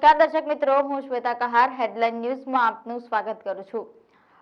નમસ્કાર દર્શક મિત્રો, હું શ્વેતા કહાર હેડલાઇન ન્યૂઝમાં આપનું સ્વાગત કરું છું।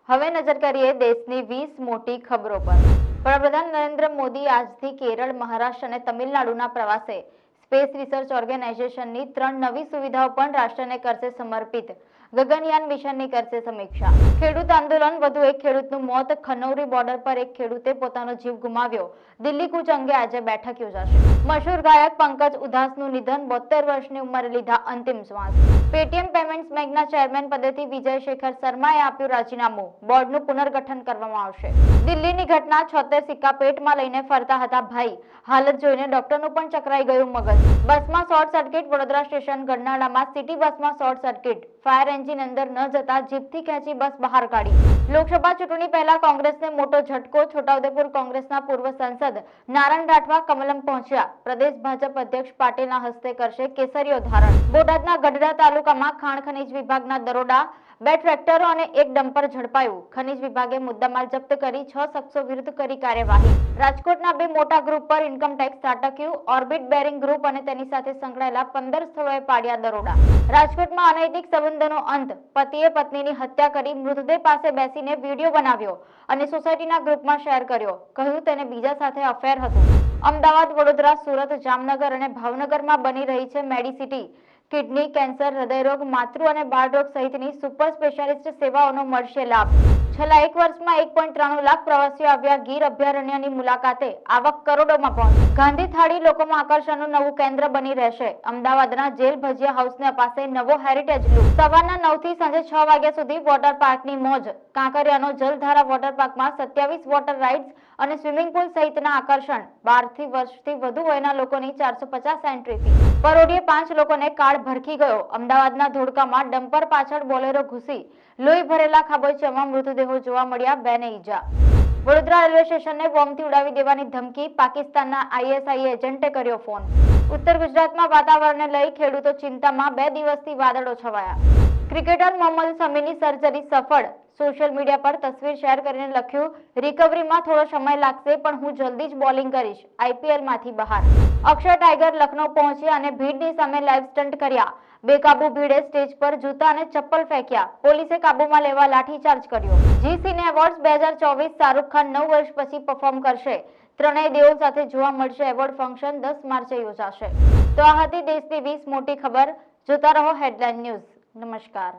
હવે નજર કરીએ દેશની 20 મોટી ખબરો પર। વડાપ્રધાન નરેન્દ્ર મોદી આજથી કેરળ, મહારાષ્ટ્ર અને તમિલનાડુના પ્રવાસે। સ્પેસ રિસર્ચ ઓર્ગેનાઇઝેશનની 3 નવી સુવિધાઓ પણ રાષ્ટ્રને કરશે સમર્પિત। ગગનયાન મિશનની કરશે સમીક્ષા। ખેડૂત આંદોલન, વધુ એક ખેડૂતનું મોત। ખનૌરી બોર્ડર પર એક ખેડૂતે પોતાનો જીવ ગુમાવ્યો। દિલ્હી કૂચ અંગે આજે બેઠક યોજાશે। મશહૂર ગાયક પંકજ ઉધાસનું નિધન, 72 વર્ષની ઉંમરે લીધા અંતિમ શ્વાસ। પેટીએમ પેમેન્ટ્સ બેંકના ચેરમેન પદેથી વિજય શેખર શર્માએ આપ્યું રાજીનામું। બોર્ડનું પુનર્ગઠન કરવામાં આવશે। દિલ્હીની ઘટના, 76 સિક્કા પેટમાં લઈને ફરતા હતા ભાઈ। હાલત જોઈને ડોક્ટરનું પણ ચકરાઈ ગયું મગજ। બસમાં શોર્ટ સર્કિટ, વડોદરા સ્ટેશન ગરનાળામાં સિટી બસમાં શોર્ટ સર્કિટ। ફાયર એન્જિન અંદર ન જતા જીપથી ખેંચી બસ બહાર કાઢી। લોકસભા ચૂંટણી પહેલા કોંગ્રેસને મોટો ઝટકો, છોટાઉદેપુર કોંગ્રેસના પૂર્વ સાંસદ નારાયણ રાઠવા કમલમ પહોંચ્યા। પ્રદેશ ભાજપ અધ્યક્ષ પાટીલના હસ્તે કરશે કેસરીઓ ધારણ। બોટાદના ગઢડા તાલુકામાં ખાણ ખનીજ વિભાગના દરોડા, 2 ટ્રેક્ટરો અને 1 ડમ્પર ઝડપાયું। ખનીજ વિભાગે મુદ્દામાલ જપ્ત કરી 6 શખ્સો વિરુદ્ધ કરી કાર્યવાહી। રાજકોટના 2 મોટા ગ્રુપ પર ઇન્કમટેક્સ ત્રાટક્યું। ઓર્બિટ બેરિંગ ગ્રુપ અને તેની સાથે સંકળાયેલા 15 સ્થળોએ પાડ્યા દરોડા। રાજકોટમાં અનૈતિક સંબંધોનો અંત, પતિએ પત્નીની હત્યા કરી મૃતદેહ પાસે બેસીને વિડીયો બનાવ્યો અને સોસાયટીના ગ્રુપમાં શેર કર્યો। કહ્યું તેને બીજા સાથે અફેર હતું। અમદાવાદ, વડોદરા, સુરત, જામનગર અને ભાવનગરમાં બની રહી છે મેડિસિટી। કિડની, કેન્સર, હૃદયરોગ, માતૃ અને બાળરોગ સહિતની સુપર સ્પેશિયાલિસ્ટ સેવાઓનો મળશે લાભ। છેલ્લા 1 વર્ષમાં 1.93 લાખ પ્રવાસીઓ આવ્યા ગીર અભયારણ્યની મુલાકાતે। આવક કરોડોમાં પહોંચી। ગાંધી થાળી લોકોમાં આકર્ષણનું નવું કેન્દ્ર બની રહેશે। અમદાવાદના જેલ ભજીયા હાઉસને અપાશે નવો હેરિટેજ લુક। સવારના 9 થી સાંજે 6 વાગ્યા સુધી વોટર પાર્કની મોજ। કાંકરિયાનો જલધારા વોટર પાર્કમાં 27 વોટર રાઇડ્સ અને સ્વિમિંગ પુલ સહિતના આકર્ષણ। 12 વર્ષથી વધુ વયના લોકોની 450 એન્ટ્રી ફી। પરોઢિયે 5 લોકોને કાળ ભરખી ગયો। અમદાવાદના ધોળકામાં ડમ્પર પાછળ બોલેરો ઘૂસી લોહી ભરેલા ખાબોચિયામાં મૃતદેહો જોવા મળ્યા, 2 ને ઈજા। વડોદરા રેલવે સ્ટેશનને બોમ્બથી ઉડાવી દેવાની ધમકી, પાકિસ્તાનના આઈએસઆઈ એજન્ટે કર્યો ફોન। ઉત્તર ગુજરાતમાં વાતાવરણને લઈ ખેડૂતો ચિંતામાં, 2 દિવસથી વાદળો છવાયા। ક્રિકેટર મોહમ્મદ શમીની સર્જરી સફળ। સોશિયલ મીડિયા પર તસવીર શેર કરીને લખ્યું, રિકવરીમાં થોડો સમય લાગશે પણ હું જલ્દી જ બોલિંગ કરીશ। આઈપીએલમાંથી બહાર। અક્ષર ટાઈગર લખનૌ પહોંચ્યા અને ભીડની સામે લાઈવ સ્ટન્ટ કર્યા। બેકાબુ ભીડે સ્ટેજ પર જૂતા અને ચપ્પલ ફેંક્યા। પોલીસે કાબૂમાં લેવા લાઠીચાર્જ કર્યો। ઝી સિને એવોર્ડ્સ 2024, શાહરૂખ ખાન 9 વર્ષ પછી પરફોર્મ કરશે। ત્રણેય દેવો સાથે જોવા મળશે। એવોર્ડ ફંક્શન 10 માર્ચે યોજાશે। તો આ હતી દેશની 20 મોટી ખબર। જોતા રહો હેડલાઇન ન્યૂઝ। નમસ્કાર।